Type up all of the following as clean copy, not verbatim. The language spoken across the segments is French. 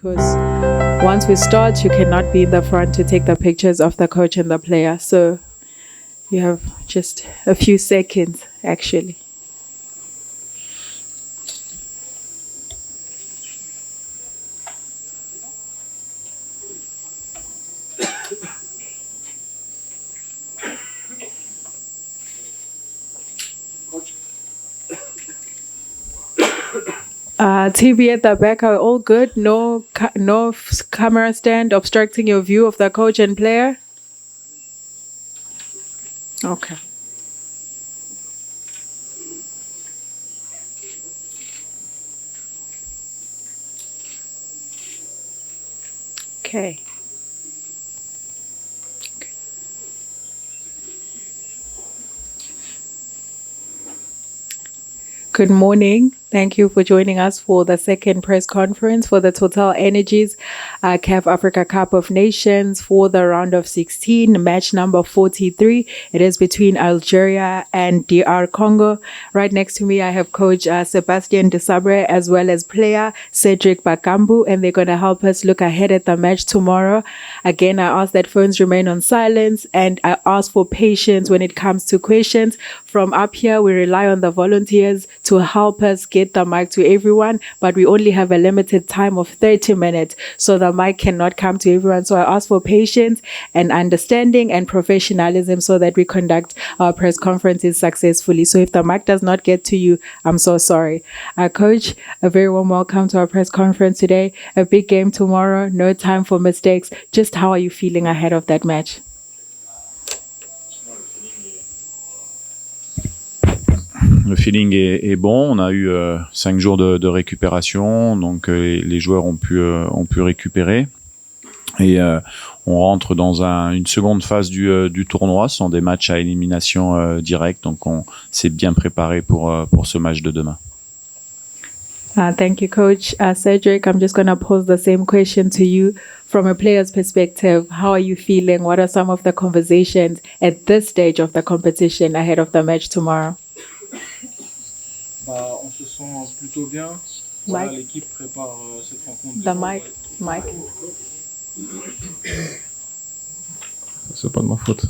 because once we start, you cannot be in the front to take the pictures of the coach and the player. So you have just a few seconds, actually. TV at the back are all good. No camera stand obstructing your view of the coach and player. Okay. Okay. Good morning. Thank you for joining us for the second press conference for the Total Energies CAF Africa Cup of Nations for the round of 16, match number 43. It is between Algeria and DR Congo. Right next to me, I have coach Sebastian Desabre as well as player Cedric Bakambu, and they're going to help us look ahead at the match tomorrow. Again, I ask that phones remain on silence, and I ask for patience when it comes to questions. From up here, we rely on the volunteers to help us get the mic to everyone, but we only have a limited time of 30 minutes, so the mic cannot come to everyone. So I ask for patience and understanding and professionalism so that we conduct our press conferences successfully. So if the mic does not get to you, I'm so sorry. Coach, a very warm welcome to our press conference today. A big game tomorrow, no time for mistakes. Just how are you feeling ahead of that match? Le feeling est bon. On a eu 5 jours de récupération, donc les joueurs ont pu récupérer. Et on rentre dans une seconde phase du tournoi. Ce sont des matchs à élimination directe, donc on s'est bien préparé pour ce match de demain. Thank you, Coach. Cedric, I'm just going to pose the same question to you. From a player's perspective, how are you feeling? What are some of the conversations at this stage of the competition ahead of the match tomorrow? On se sent plutôt bien. Voilà, l'équipe prépare cette rencontre. The mic. C'est pas de ma faute.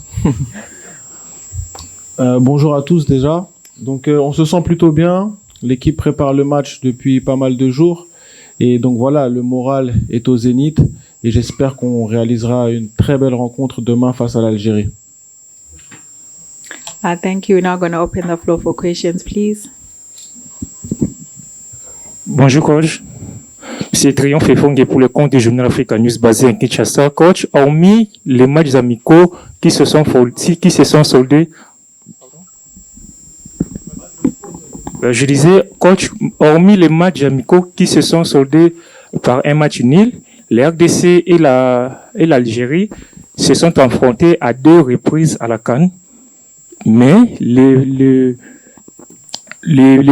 Bonjour à tous déjà. Donc on se sent plutôt bien. L'équipe prépare le match depuis pas mal de jours. Et donc voilà, le moral est au zénith. Et j'espère qu'on réalisera une très belle rencontre demain face à l'Algérie. Thank you. We're now going to open the floor for questions, please. Bonjour coach, c'est Triomphe Fongue pour le compte du Journal Africa News basé à Kinshasa. Coach, hormis les matchs amicaux qui se sont soldés, je disais, coach, hormis les matchs amicaux qui se sont soldés par un match nul, les RDC et l'Algérie se sont affrontés à 2 reprises à la CAN, mais le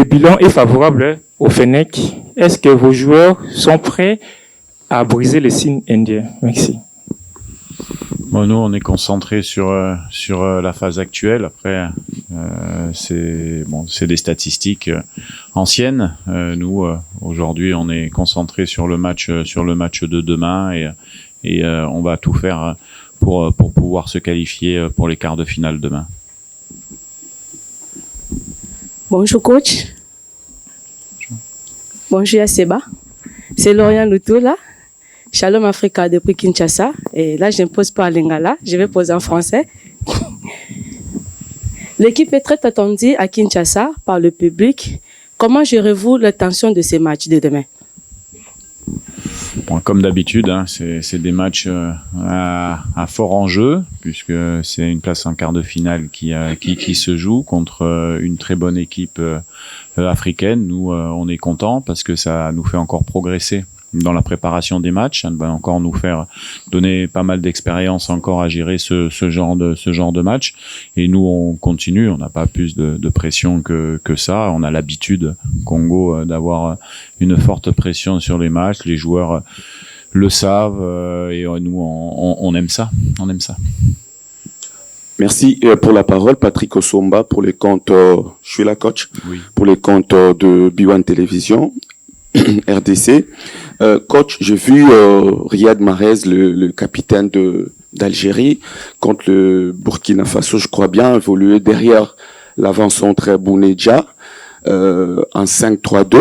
bilan est favorable au Fennec. Est-ce que vos joueurs sont prêts à briser les signes indiens? Merci. Bon, nous, on est concentré sur la phase actuelle. Après, c'est des statistiques anciennes. Nous, aujourd'hui, on est concentré sur le match de demain et on va tout faire pour pouvoir se qualifier pour les quarts de finale demain. Bonjour coach. Bonjour Seba. C'est Lauriane Loutou là. Shalom Africa depuis Kinshasa. Et là, je ne pose pas en lingala, je vais poser en français. L'équipe est très attendue à Kinshasa par le public. Comment gérez-vous la tension de ces matchs de demain? Bon, comme d'habitude, hein, c'est des matchs à fort enjeu, puisque c'est une place en quart de finale qui se joue contre une très bonne équipe africaine. Nous, on est contents parce que ça nous fait encore progresser dans la préparation des matchs. Ça va encore nous faire donner pas mal d'expérience encore à gérer ce genre de match. Et nous, on continue. On n'a pas plus de pression que ça. On a l'habitude, Congo, d'avoir une forte pression sur les matchs. Les joueurs le savent et nous, on aime ça. On aime ça. Merci pour la parole, Patrick Osomba, pour les comptes, je suis la coach, oui. Pour les comptes de B1 Télévision. RDC. Coach, j'ai vu Riyad Mahrez, le capitaine d'Algérie, contre le Burkina Faso, je crois bien, évoluer derrière l'avant-centre Bounedja, en 5-3-2.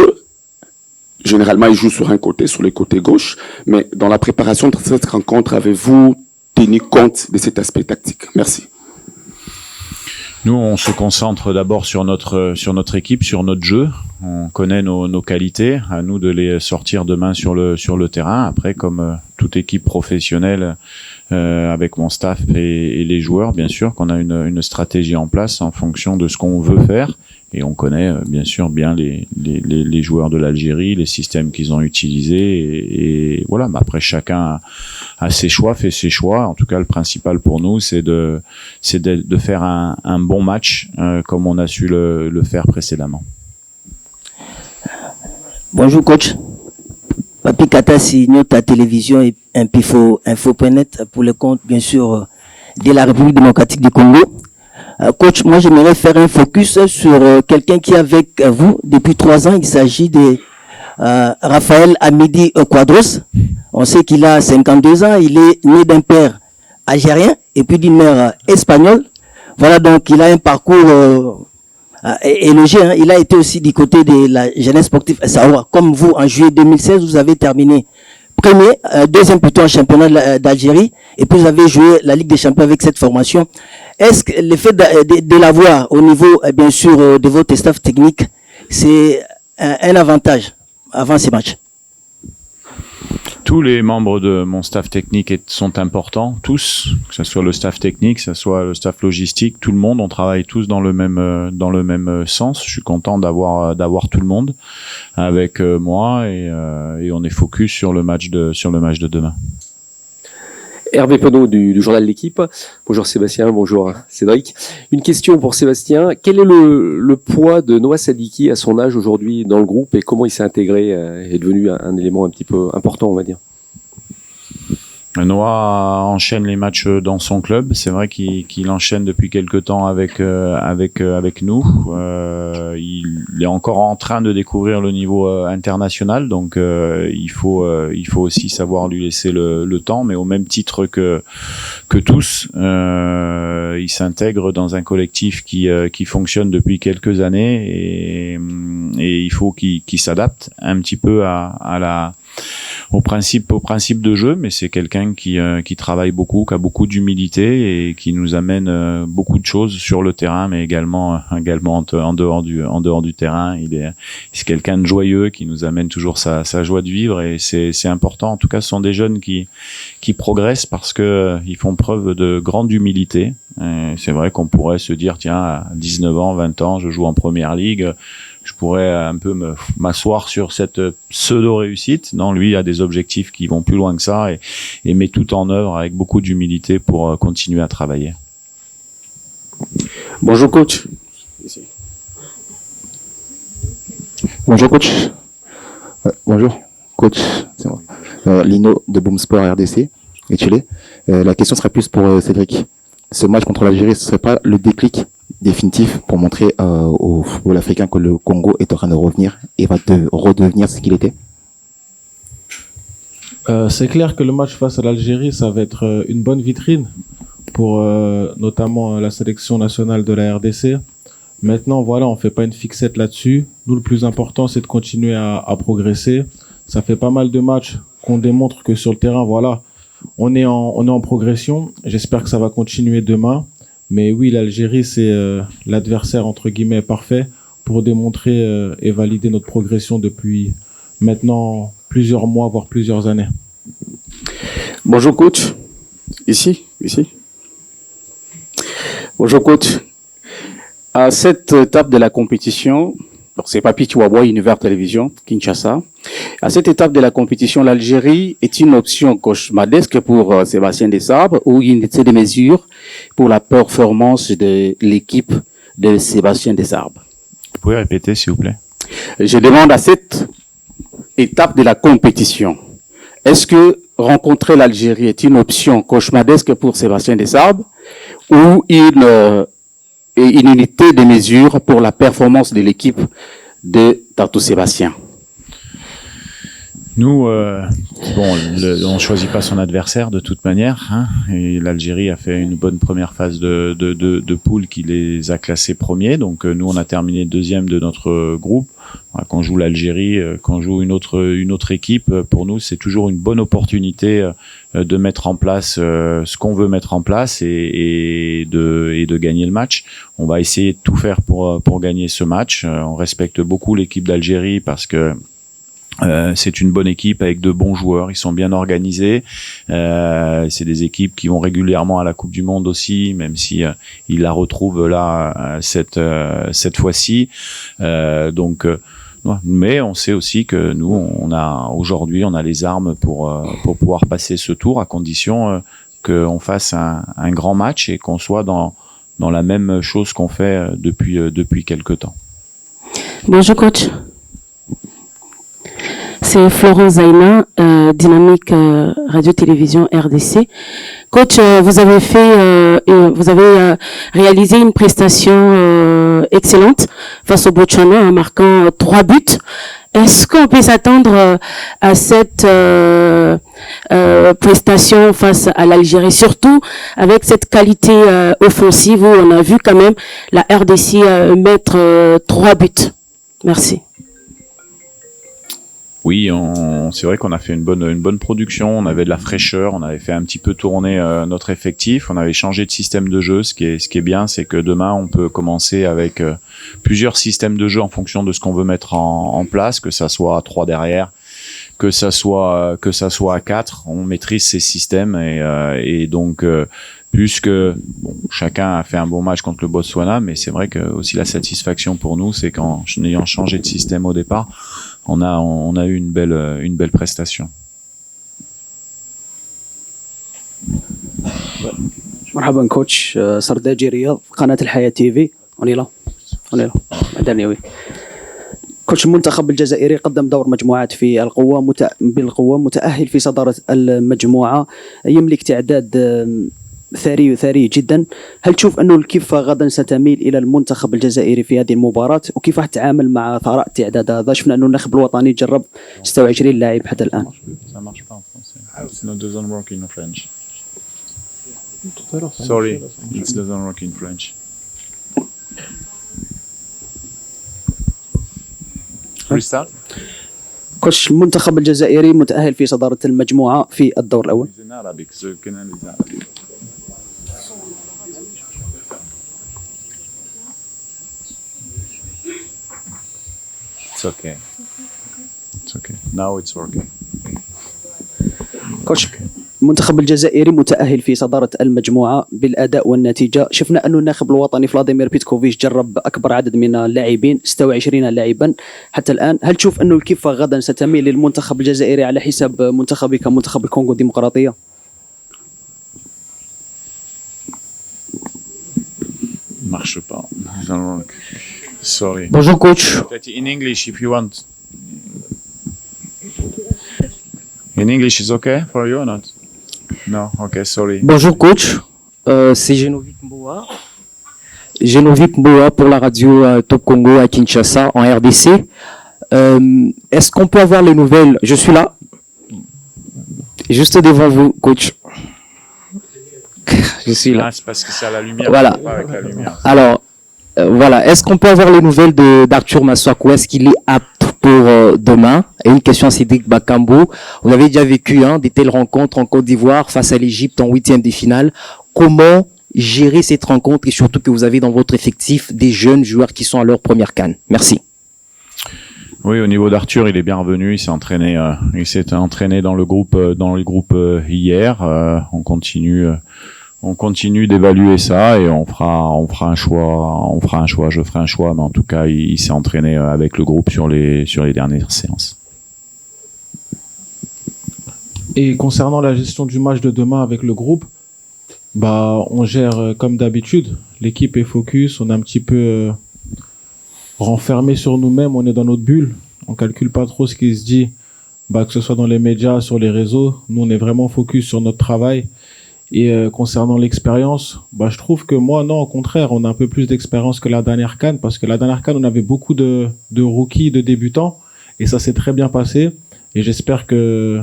Généralement, il joue sur un côté, sur le côté gauche. Mais dans la préparation de cette rencontre, avez-vous tenu compte de cet aspect tactique? Merci. Nous, on se concentre d'abord sur notre équipe, sur notre jeu. On connaît nos qualités. À nous de les sortir demain sur le terrain. Après, comme toute équipe professionnelle, avec mon staff et les joueurs, bien sûr, qu'on a une stratégie en place en fonction de ce qu'on veut faire. Et on connaît bien sûr bien les joueurs de l'Algérie, les systèmes qu'ils ont utilisés et voilà. Mais après chacun a ses choix, fait ses choix. En tout cas, le principal pour nous, c'est de faire un bon match comme on a su le faire précédemment. Bonjour coach. Papi Katasi, Nyota Télévision et Info.net pour le compte bien sûr de la République démocratique du Congo. Coach, moi j'aimerais faire un focus sur quelqu'un qui est avec vous depuis 3 ans. Il s'agit de Raphaël Hamidi Quadros. On sait qu'il a 52 ans. Il est né d'un père algérien et puis d'une mère espagnole. Voilà, donc il a un parcours élogieux. Hein. Il a été aussi du côté de la jeunesse sportive Saoura. Comme vous, en juillet 2016, vous avez terminé premier, deuxième plutôt en championnat d'Algérie, et puis vous avez joué la Ligue des Champions avec cette formation. Est-ce que le fait de l'avoir au niveau, bien sûr, de votre staff technique, c'est un avantage avant ces matchs? Tous les membres de mon staff technique sont importants, tous, que ce soit le staff technique, que ce soit le staff logistique, tout le monde, on travaille tous dans le même sens. Je suis content d'avoir tout le monde avec moi et on est focus sur le match de demain. Hervé Penaud du journal L'Équipe. Bonjour Sébastien, bonjour Cédric. Une question pour Sébastien. Quel est le poids de Noah Sadiki à son âge aujourd'hui dans le groupe et comment il s'est intégré et est devenu un élément un petit peu important, on va dire? Noah enchaîne les matchs dans son club. C'est vrai qu'il enchaîne depuis quelque temps avec nous. Il est encore en train de découvrir le niveau international, donc il faut aussi savoir lui laisser le temps. Mais au même titre que tous, il s'intègre dans un collectif qui fonctionne depuis quelques années et il faut qu'il s'adapte un petit peu au principe de jeu, mais c'est quelqu'un qui travaille beaucoup, qui a beaucoup d'humilité et qui nous amène beaucoup de choses sur le terrain, mais également en dehors du terrain. C'est quelqu'un de joyeux qui nous amène toujours sa joie de vivre et c'est important. En tout cas, ce sont des jeunes qui progressent parce que ils font preuve de grande humilité. C'est vrai qu'on pourrait se dire tiens, à 19 ans, 20 ans, je joue en première ligue. Je pourrais un peu m'asseoir sur cette pseudo-réussite. Non, lui a des objectifs qui vont plus loin que ça et met tout en œuvre avec beaucoup d'humilité pour continuer à travailler. Bonjour coach. Bonjour coach. Bonjour coach. C'est moi. Lino de Boomsport RDC et Chile. La question serait plus pour Cédric. Ce match contre l'Algérie, ce serait pas le déclic définitif pour montrer au football africain que le Congo est en train de revenir et va redevenir ce qu'il était? C'est clair que le match face à l'Algérie, ça va être une bonne vitrine pour notamment la sélection nationale de la RDC. Maintenant, voilà, on fait pas une fixette là-dessus. Nous, le plus important, c'est de continuer à progresser. Ça fait pas mal de matchs qu'on démontre que sur le terrain, voilà, on est en progression. J'espère que ça va continuer demain. Mais oui, l'Algérie, c'est l'adversaire, entre guillemets, parfait pour démontrer et valider notre progression depuis maintenant plusieurs mois, voire plusieurs années. Bonjour coach. Ici. Bonjour coach. À cette étape de la compétition, c'est Papi Chihuahua, Univers Télévision, Kinshasa. À cette étape de la compétition, l'Algérie est une option cauchemardesque pour Sébastien Desabre ou une unité de mesure pour la performance de l'équipe de Sébastien Desabre. Vous pouvez répéter, s'il vous plaît? Je demande à cette étape de la compétition, est-ce que rencontrer l'Algérie est une option cauchemardesque pour Sébastien Desabre ou une unité de mesure pour la performance de l'équipe de Tatou Sébastien? Nous, on choisit pas son adversaire de toute manière, hein, et l'Algérie a fait une bonne première phase de poule qui les a classés premiers. Donc nous, on a terminé deuxième de notre groupe. Voilà, quand on joue l'Algérie, quand on joue une autre équipe, pour nous, c'est toujours une bonne opportunité de mettre en place ce qu'on veut mettre en place et de gagner le match. On va essayer de tout faire pour gagner ce match. On respecte beaucoup l'équipe d'Algérie parce que c'est une bonne équipe avec de bons joueurs, ils sont bien organisés. C'est des équipes qui vont régulièrement à la Coupe du Monde aussi, même si ils la retrouvent là cette fois-ci. Mais on sait aussi que nous, on a les armes pour pouvoir passer ce tour à condition qu'on fasse un grand match et qu'on soit dans la même chose qu'on fait depuis quelque temps. Bonjour coach. C'est Florence Zaina, Dynamique Radio-Télévision RDC. Coach, vous avez réalisé une prestation excellente face au Botswana en marquant 3 buts. Est-ce qu'on peut s'attendre à cette prestation face à l'Algérie, surtout avec cette qualité offensive où on a vu quand même la RDC mettre 3 buts? Merci. Oui, c'est vrai qu'on a fait une bonne production, on avait de la fraîcheur, on avait fait un petit peu tourner notre effectif, on avait changé de système de jeu. Ce qui est bien, c'est que demain on peut commencer avec plusieurs systèmes de jeu en fonction de ce qu'on veut mettre en place, que ça soit à 3 derrière, que ça soit à 4, on maîtrise ces systèmes et donc puisque chacun a fait un bon match contre le Botswana, mais c'est vrai que aussi la satisfaction pour nous, c'est qu'en ayant changé de système au départ, on a eu une belle prestation. مرحبا كوتش سرداجي رياض قناة الحياة تي في ونيلا مدني كوتش المنتخب الجزائري قدم دور مجموعات في بالقوة متأهل في صدارة المجموعة، يملك تعداد ثري جدا. هل تشوف أنه الكفة غدا ستميل إلى المنتخب الجزائري في هذه المباراة، وكيف راح تتعامل مع ثراء التعداد هذا؟ شفنا أنه النخب الوطني جرب 26 لاعب حتى الآن. Sorry, it doesn't work in French. Restart. كوتش المنتخب الجزائري متأهل في صدارة المجموعة في الدور الأول. It's okay. Now it's working. كوتش المنتخب الجزائري متأهل في صدارة المجموعة بالأداء والنتيجة. شفنا أن الناخب الوطني فلاديمير بيتكوفيتش جرب أكبر عدد من اللاعبين 26 لاعبا حتى الآن. هل تشوف أن الكفة غدا ستميل للمنتخب الجزائري على حساب منتخبك منتخب الكونغو الديمقراطية؟ Marche pas. Sorry. Bonjour coach. In English if you want. In English is okay for you or not? No, okay, sorry. Bonjour coach, c'est Genovic Mboa. Genovic Mboa pour la radio Top Congo à Kinshasa en RDC. Est-ce qu'on peut avoir les nouvelles? Je suis là, juste devant vous coach. Je suis là. Ah, c'est parce que c'est à la lumière. Voilà. Pas avec la lumière. Alors, voilà. Est-ce qu'on peut avoir les nouvelles d'Arthur Massakou? Est-ce qu'il est apte pour demain? Et une question à Cédric Bakambu. Vous avez déjà vécu des telles rencontres en Côte d'Ivoire face à l'Égypte en 8e de finale. Comment gérer cette rencontre et surtout que vous avez dans votre effectif des jeunes joueurs qui sont à leur première CAN? Merci. Oui, au niveau d'Arthur, il est bien revenu. Il s'est entraîné dans le groupe hier. On continue d'évaluer ça et on fera un choix. Je ferai un choix, mais en tout cas, il s'est entraîné avec le groupe sur les dernières séances. Et concernant la gestion du match de demain avec le groupe, on gère comme d'habitude. L'équipe est focus, on est un petit peu renfermé sur nous-mêmes, on est dans notre bulle. On calcule pas trop ce qui se dit, que ce soit dans les médias, sur les réseaux. Nous, on est vraiment focus sur notre travail. Et concernant l'expérience, je trouve que moi, non, au contraire, on a un peu plus d'expérience que la dernière CAN, parce que la dernière CAN, on avait beaucoup de rookies, de débutants, et ça s'est très bien passé. Et j'espère que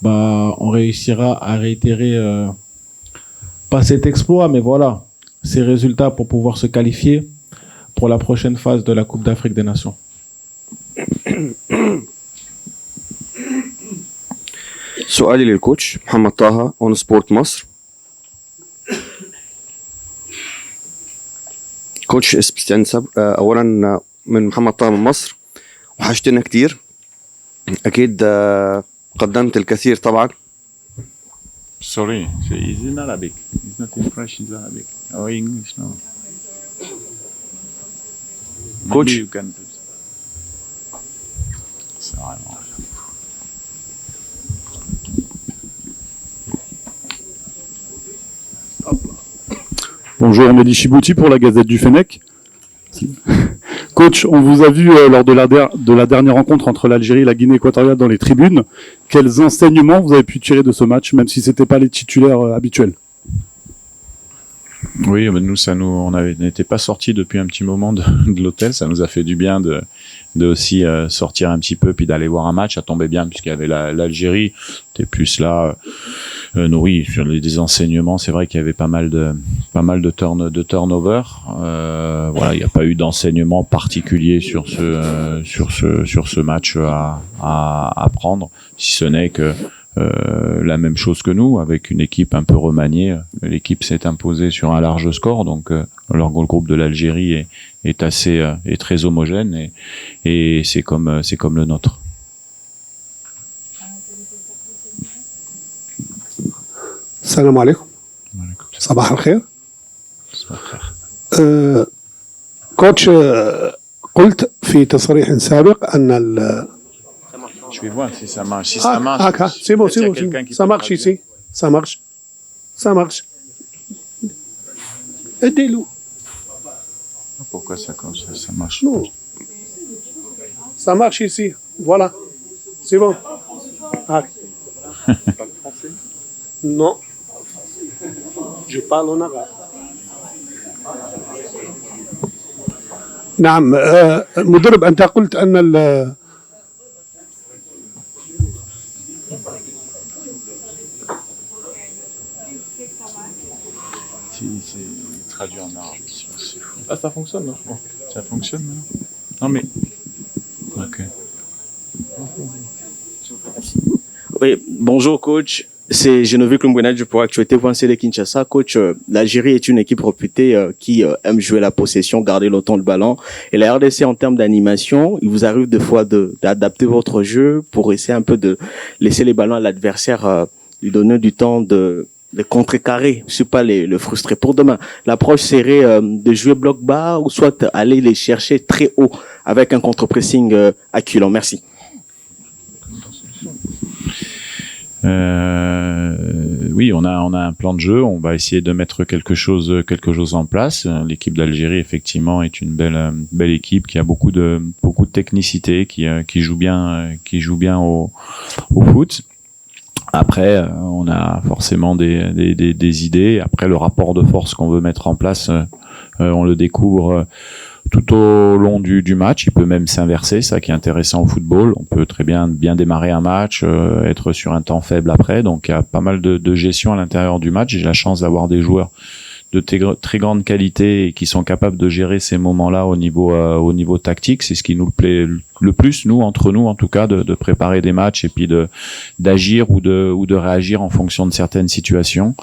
on réussira à réitérer pas cet exploit, mais voilà, ces résultats pour pouvoir se qualifier pour la prochaine phase de la Coupe d'Afrique des Nations. سؤالي للكوتش محمد طه اون سبورت مصر. كوتش استنسب اولا من محمد طه من مصر، وحشتنا كتير اكيد. قدمت الكثير طبعا. Sorry, he's in Arabic. He's not in French, he's Arabic. Or English, no. Coach. Maybe you can do. C'est vraiment... Bonjour, Mehdi Chibouti pour la Gazette du Fennec. Coach, on vous a vu lors de la dernière rencontre entre l'Algérie et la Guinée équatoriale dans les tribunes. Quels enseignements vous avez pu tirer de ce match, même si c'était pas les titulaires habituels? Oui, nous, on n'était pas sortis depuis un petit moment de l'hôtel. Ça nous a fait du bien de aussi sortir un petit peu puis d'aller voir un match. Ça tombait bien puisqu'il y avait l'Algérie. T'es plus là. Oui, sur des enseignements, c'est vrai qu'il y avait pas mal de turnover. Voilà, il n'y a pas eu d'enseignement particulier sur ce match à prendre, si ce n'est que la même chose que nous, avec une équipe un peu remaniée. L'équipe s'est imposée sur un large score, donc le groupe de l'Algérie est très homogène et c'est comme le nôtre. السلام عليكم. صباح الخير. كوتش، قلت في تصريح سابق أن Je vais voir si ça marche. Si ça marche, c'est bon, ça marche ici. Ça marche. Aidez-le. Pourquoi ça marche? Non. Ça marche ici. Voilà. C'est bon. Non. Je parle en arabe. نعم مدرب، أنت قلت أن C'est traduit en arabe. C'est fou. Ah, ça fonctionne, non? Ça fonctionne, non mais... Ok. Oui, bonjour coach. C'est Geneviève Klumbwenadji pour Actualité.cd Kinshasa. Coach, l'Algérie est une équipe réputée qui aime jouer la possession, garder longtemps le ballon. Et la RDC, en termes d'animation, il vous arrive des fois d'adapter votre jeu pour essayer un peu de laisser les ballons à l'adversaire, lui donner du temps de contrecarrer, je sais pas, le frustrer. Pour demain, l'approche serait de jouer bloc bas ou soit aller les chercher très haut avec un contre-pressing acculant. Merci. Oui, on a un plan de jeu. On va essayer de mettre quelque chose en place. L'équipe d'Algérie, effectivement, est une belle équipe qui a beaucoup de technicité, qui joue bien au foot. Après, on a forcément des idées. Après, le rapport de force qu'on veut mettre en place, on le découvre tout au long du match. Il peut même s'inverser, ça qui est intéressant au football. On peut très bien démarrer un match, être sur un temps faible après. Donc, il y a pas mal de gestion à l'intérieur du match. J'ai la chance d'avoir des joueurs de très grande qualité et qui sont capables de gérer ces moments-là au niveau tactique. C'est ce qui nous plaît le plus, nous, entre nous, en tout cas, de préparer des matchs et puis d'agir ou de réagir en fonction de certaines situations.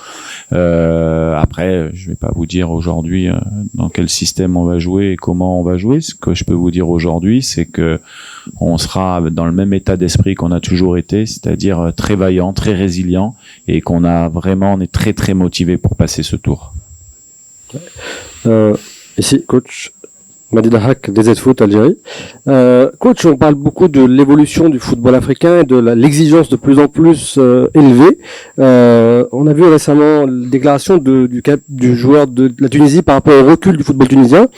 Après, je vais pas vous dire aujourd'hui dans quel système on va jouer et comment on va jouer. Ce que je peux vous dire aujourd'hui, c'est que on sera dans le même état d'esprit qu'on a toujours été, c'est-à-dire très vaillant, très résilient et on est très très motivé pour passer ce tour. Ici, coach Madi Dahak, DZ Foot Algérie. Coach, on parle beaucoup de l'évolution du football africain et de l'exigence de plus en plus élevée. On a vu récemment la déclaration du joueur de la Tunisie par rapport au recul du football tunisien.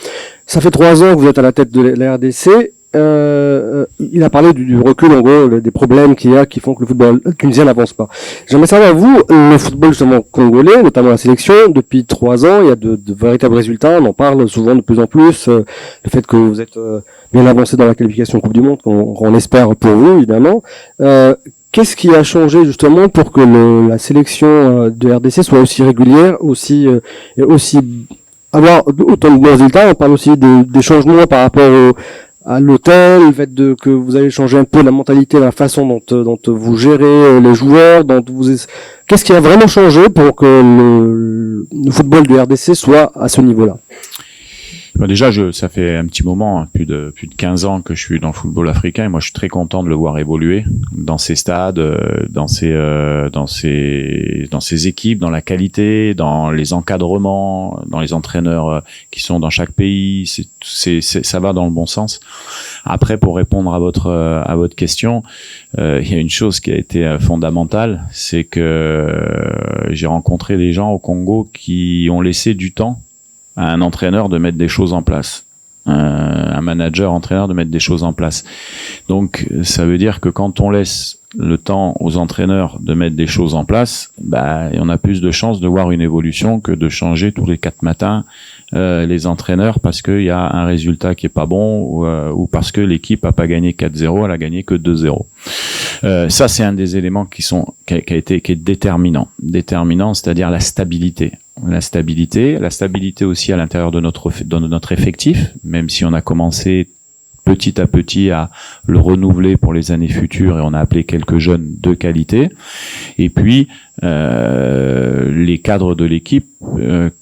Ça fait 3 ans que vous êtes à la tête de la RDC. il a parlé du recul, en gros, des problèmes qu'il y a qui font que le football tunisien n'avance pas. J'aimerais savoir, vous, le football justement congolais, notamment la sélection, depuis 3 ans, il y a de véritables résultats, on en parle souvent de plus en plus, le fait que vous êtes bien avancé dans la qualification Coupe du Monde, qu'on espère pour vous, évidemment. Qu'est-ce qui a changé justement pour que la sélection de RDC soit aussi régulière, aussi avoir autant de bons résultats? On parle aussi des changements par rapport à l'hôtel, le fait que vous avez changé un peu la mentalité, la façon dont vous gérez les joueurs, qu'est-ce qui a vraiment changé pour que le football du RDC soit à ce niveau-là? Déjà, ça fait un petit moment, plus de 15 ans que je suis dans le football africain, et moi je suis très content de le voir évoluer dans ces stades, dans ces équipes, dans la qualité, dans les encadrements, dans les entraîneurs qui sont dans chaque pays. Ça va dans le bon sens. Après, pour répondre à votre question, il y a une chose qui a été fondamentale, c'est que j'ai rencontré des gens au Congo qui ont laissé du temps à un entraîneur de mettre des choses en place, un manager entraîneur de mettre des choses en place. Donc ça veut dire que quand on laisse le temps aux entraîneurs de mettre des choses en place, on a plus de chances de voir une évolution que de changer tous les 4 matins les entraîneurs parce qu'il y a un résultat qui est pas bon ou parce que l'équipe a pas gagné 4-0, elle a gagné que 2-0. Ça c'est un des éléments qui est déterminant, c'est-à-dire la stabilité aussi à l'intérieur de notre effectif, même si on a commencé petit à petit à le renouveler pour les années futures et on a appelé quelques jeunes de qualité. Et puis les cadres de l'équipe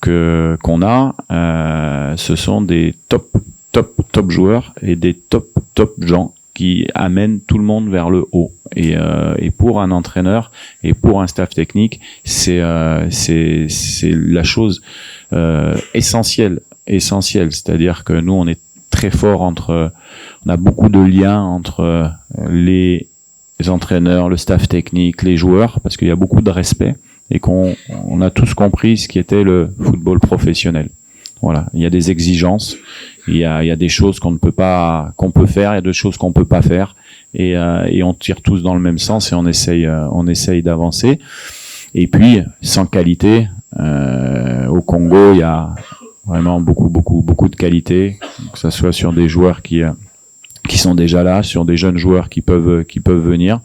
qu'on a, ce sont des top joueurs et des top gens qui amènent tout le monde vers le haut. Et pour un entraîneur et pour un staff technique, c'est la chose essentielle. C'est-à-dire que nous, on est très fort on a beaucoup de liens entre les entraîneurs, le staff technique, les joueurs, parce qu'il y a beaucoup de respect et qu'on a tous compris ce qui était le football professionnel. Voilà, il y a des exigences, il y a des choses qu'on peut faire, il y a des choses qu'on peut pas faire, et on tire tous dans le même sens et on essaye d'avancer. Et puis, sans qualité, au Congo, il y a vraiment beaucoup de qualité, que ça soit sur des joueurs qui sont déjà là, sur des jeunes joueurs qui peuvent venir.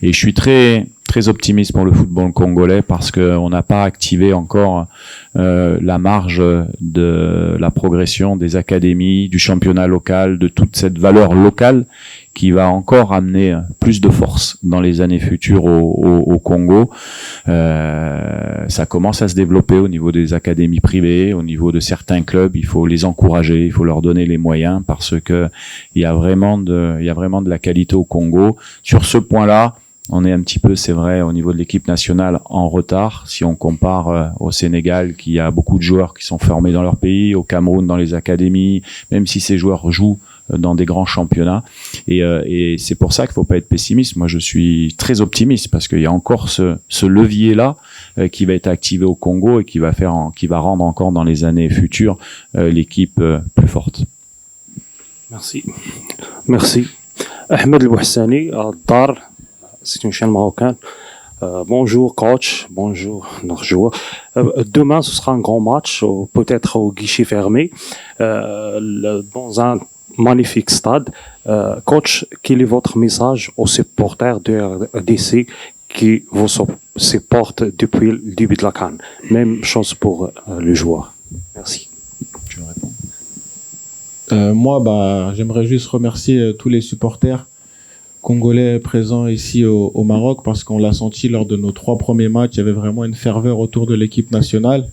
Et je suis très optimiste pour le football congolais parce qu'on n'a pas activé encore la marge de la progression des académies, du championnat local, de toute cette valeur locale qui va encore amener plus de force dans les années futures au Congo. Ça commence à se développer au niveau des académies privées, au niveau de certains clubs. Il faut les encourager, il faut leur donner les moyens parce que il y a vraiment de la qualité au Congo. Sur ce point-là, on est un petit peu, c'est vrai, au niveau de l'équipe nationale en retard. Si on compare au Sénégal, qui a beaucoup de joueurs qui sont formés dans leur pays, au Cameroun dans les académies, même si ces joueurs jouent dans des grands championnats. Et c'est pour ça qu'il faut pas être pessimiste. Moi, je suis très optimiste parce qu'il y a encore ce levier-là qui va être activé au Congo et qui va rendre encore dans les années futures l'équipe plus forte. Merci. Ahmed El Bouhassani, Dar, c'est une chaîne marocaine. Bonjour coach, bonjour nos joueurs. Demain, ce sera un grand match, peut-être au guichet fermé, dans un magnifique stade. Coach, quel est votre message aux supporters de RDC qui vous supportent depuis le début de la CAN? Même chose pour les joueurs. Merci. Tu veux répondre? Moi, j'aimerais juste remercier tous les supporters congolais présents ici au Maroc parce qu'on l'a senti lors de nos 3 premiers matchs. Il y avait vraiment une ferveur autour de l'équipe nationale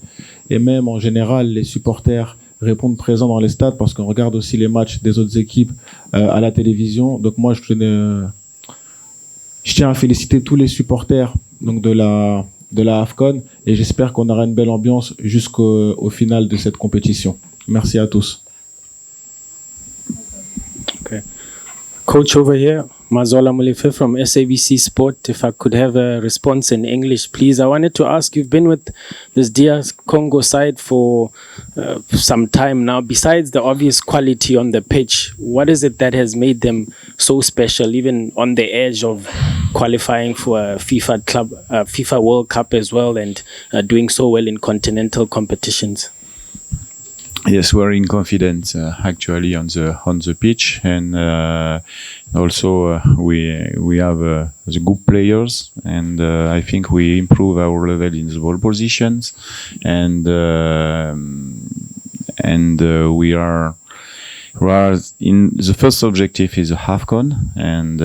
et même en général, les supporters répondent présents dans les stades parce qu'on regarde aussi les matchs des autres équipes à la télévision. Donc moi, je tiens à féliciter tous les supporters donc de la AFCON et j'espère qu'on aura une belle ambiance jusqu'au final de cette compétition. Merci à tous. Coach over here, Mazola Mulife from SABC Sport. If I could have a response in English, please. I wanted to ask, you've been with this DR Congo side for some time now. Besides the obvious quality on the pitch, what is it that has made them so special, even on the edge of qualifying for a FIFA World Cup as well, and doing so well in continental competitions? Yes, we're in confidence actually on the pitch, and also we have the good players, and I think we improve our level in the ball positions, and we are in the first objective is the AFCON, and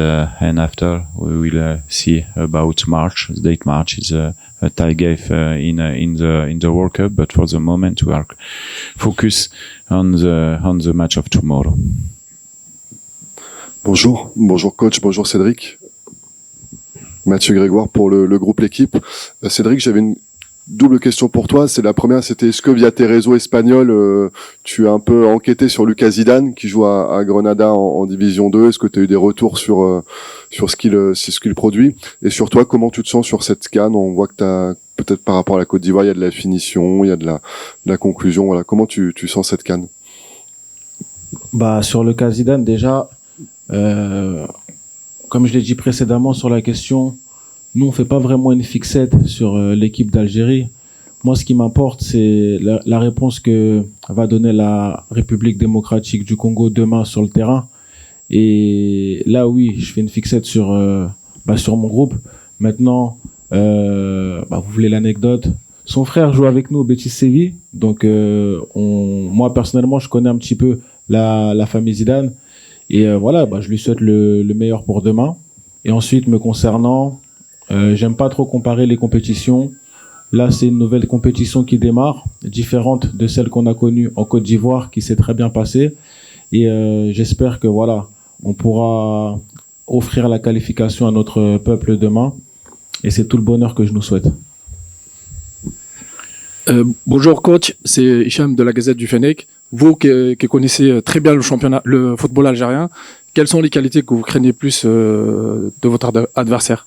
after we will see about March. The date March is a tie game in the World Cup, but for the moment we are focused on the match of tomorrow. Bonjour coach, bonjour Cédric. Mathieu Grégoire pour le groupe L'équipe. Cédric, j'avais une double question pour toi. C'est la première, c'était est-ce que via tes réseaux espagnols, tu as un peu enquêté sur Lucas Zidane qui joue à Grenada en Division 2. Est-ce que tu as eu des retours sur ce qu'il produit? Et sur toi, comment tu te sens sur cette CAN? On voit que t'as peut-être par rapport à la Côte d'Ivoire, il y a de la finition, il y a de la conclusion. Voilà, comment tu sens cette CAN? Sur Lucas Zidane, déjà, comme je l'ai dit précédemment sur la question, nous, on fait pas vraiment une fixette sur l'équipe d'Algérie. Moi, ce qui m'importe, c'est la réponse que va donner la République démocratique du Congo demain sur le terrain. Et là, oui, je fais une fixette sur mon groupe. Maintenant, vous voulez l'anecdote. Son frère joue avec nous au Betis Séville. Donc, moi, personnellement, je connais un petit peu la famille Zidane. Et je lui souhaite le meilleur pour demain. Et ensuite, me concernant, j'aime pas trop comparer les compétitions. Là, c'est une nouvelle compétition qui démarre, différente de celle qu'on a connue en Côte d'Ivoire, qui s'est très bien passée. Et j'espère que on pourra offrir la qualification à notre peuple demain. Et c'est tout le bonheur que je nous souhaite. Bonjour coach, c'est Hicham de la Gazette du Fennec. Vous qui connaissez très bien le football algérien, quelles sont les qualités que vous craignez plus de votre adversaire?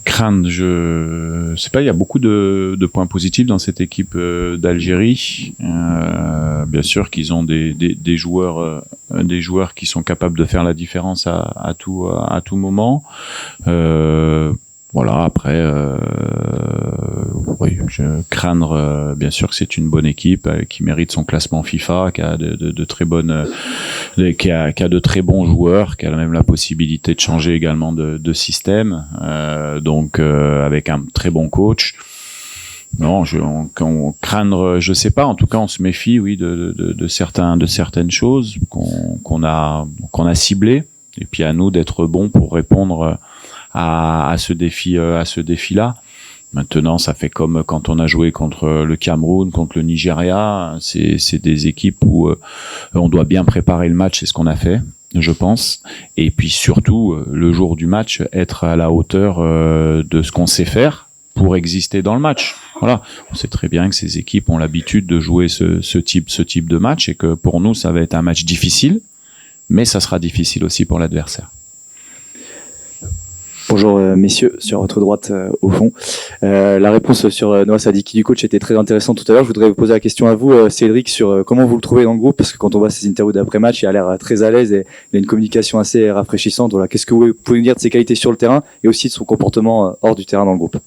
Craindre, je sais pas, il y a beaucoup de points positifs dans cette équipe d'Algérie. Bien sûr qu'ils ont des joueurs qui sont capables de faire la différence à tout moment. Après, je craindre bien sûr que c'est une bonne équipe qui mérite son classement FIFA, qui a de très bonnes, qui a de très bons joueurs, qui a même la possibilité de changer également de système, avec un très bon coach. Non, on craindre, je sais pas. En tout cas, on se méfie, oui, de certaines choses qu'on a ciblées, et puis à nous d'être bons pour répondre à ce défi-là. Maintenant, ça fait comme quand on a joué contre le Cameroun, contre le Nigeria. C'est des équipes où on doit bien préparer le match. C'est ce qu'on a fait, je pense. Et puis surtout, le jour du match, être à la hauteur de ce qu'on sait faire pour exister dans le match. Voilà. On sait très bien que ces équipes ont l'habitude de jouer ce type de match, et que pour nous, ça va être un match difficile, mais ça sera difficile aussi pour l'adversaire. Bonjour messieurs, sur votre droite au fond. La réponse sur Noah Sadiki du coach était très intéressante tout à l'heure. Je voudrais vous poser la question à vous, Cédric, sur comment vous le trouvez dans le groupe, parce que quand on voit ses interviews d'après-match, il a l'air très à l'aise et il a une communication assez rafraîchissante. Voilà. Qu'est-ce que vous pouvez nous dire de ses qualités sur le terrain et aussi de son comportement hors du terrain dans le groupe?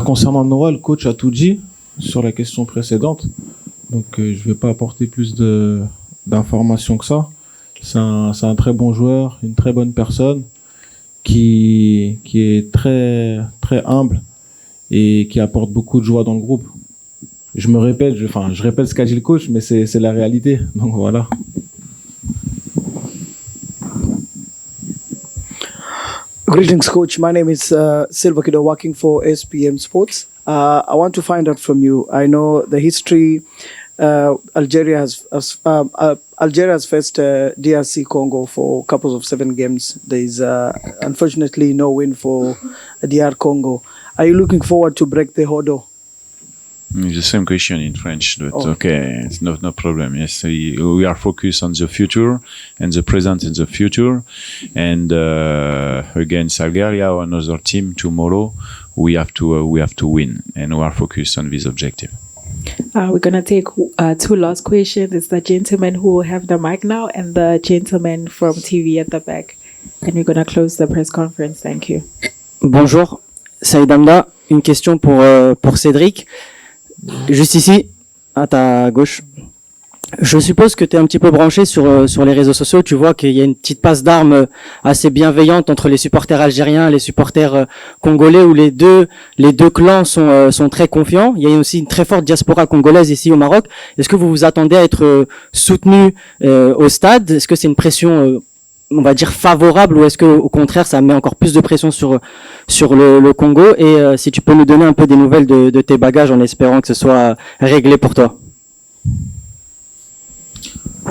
Concernant Noah, le coach a tout dit sur la question précédente. Donc je vais pas apporter plus d'informations que ça. C'est un très bon joueur, une très bonne personne qui est très très humble et qui apporte beaucoup de joie dans le groupe. Je répète ce qu'a dit le coach, mais c'est la réalité. Donc voilà. Greetings, coach. My name is Silva Kido, working for SPM Sports. I want to find out from you. I know the history. Algeria has faced DRC Congo for couples of 7 games. There is unfortunately no win for DR Congo. Are you looking forward to break the hurdle? It's the same question in French, but Oh. okay, it's no problem. Yes, we are focused on the future and the present and the future. And against Algeria or another team tomorrow, we have to win, and we are focused on this objective. We're going to take two last questions. It's the gentleman who will have the mic now and the gentleman from TV at the back. And we're going to close the press conference. Thank you. Bonjour, Saïd Hamda. Une question pour Cédric. Juste ici, à ta gauche. Je suppose que tu es un petit peu branché sur les réseaux sociaux. Tu vois qu'il y a une petite passe d'armes assez bienveillante entre les supporters algériens et les supporters congolais, où les deux clans sont très confiants. Il y a aussi une très forte diaspora congolaise ici au Maroc. Est-ce que vous vous attendez à être soutenu au stade? Est-ce que c'est une pression on va dire favorable, ou est-ce que au contraire ça met encore plus de pression sur le Congo? Et si tu peux nous donner un peu des nouvelles de tes bagages, en espérant que ce soit réglé pour toi.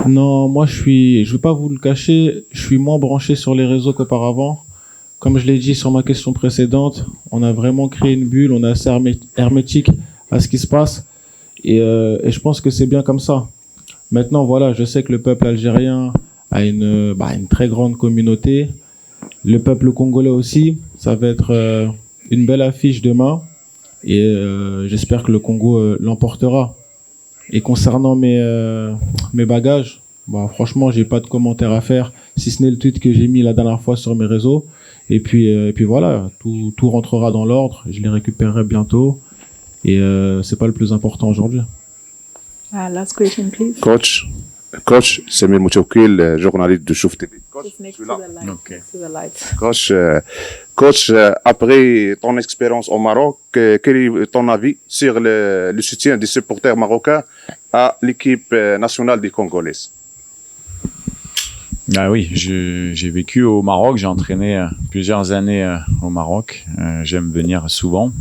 Non, moi je vais pas vous le cacher, je suis moins branché sur les réseaux qu'auparavant. Comme je l'ai dit sur ma question précédente, on a vraiment créé une bulle, on est assez hermétique à ce qui se passe, et je pense que c'est bien comme ça. Maintenant, voilà, je sais que le peuple algérien a une très grande communauté. Le peuple congolais aussi. Ça va être une belle affiche demain. Et j'espère que le Congo l'emportera. Et concernant mes bagages, franchement, j'ai pas de commentaires à faire, si ce n'est le tweet que j'ai mis la dernière fois sur mes réseaux. Et puis voilà, tout rentrera dans l'ordre. Je les récupérerai bientôt. Et c'est pas le plus important aujourd'hui. Last question, please. Coach, Samir Moutchoukil, journaliste de Chouf TV. Just next to the light. Okay. Next to the lights. Coach, après ton expérience au Maroc, quel est ton avis sur le soutien des supporters marocains à l'équipe nationale des Congolaises? Ah oui, j'ai vécu au Maroc, j'ai entraîné plusieurs années au Maroc. J'aime venir souvent.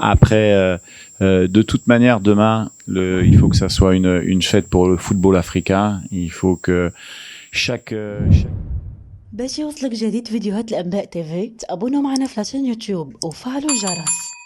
Après, de toute manière, demain, il faut que ça soit une fête pour le football africain. Il faut que chaque باش يوصلك جديد فيديوهات الأنباء تيفي تابونوا معنا في لاشين يوتيوب وفعلوا الجرس.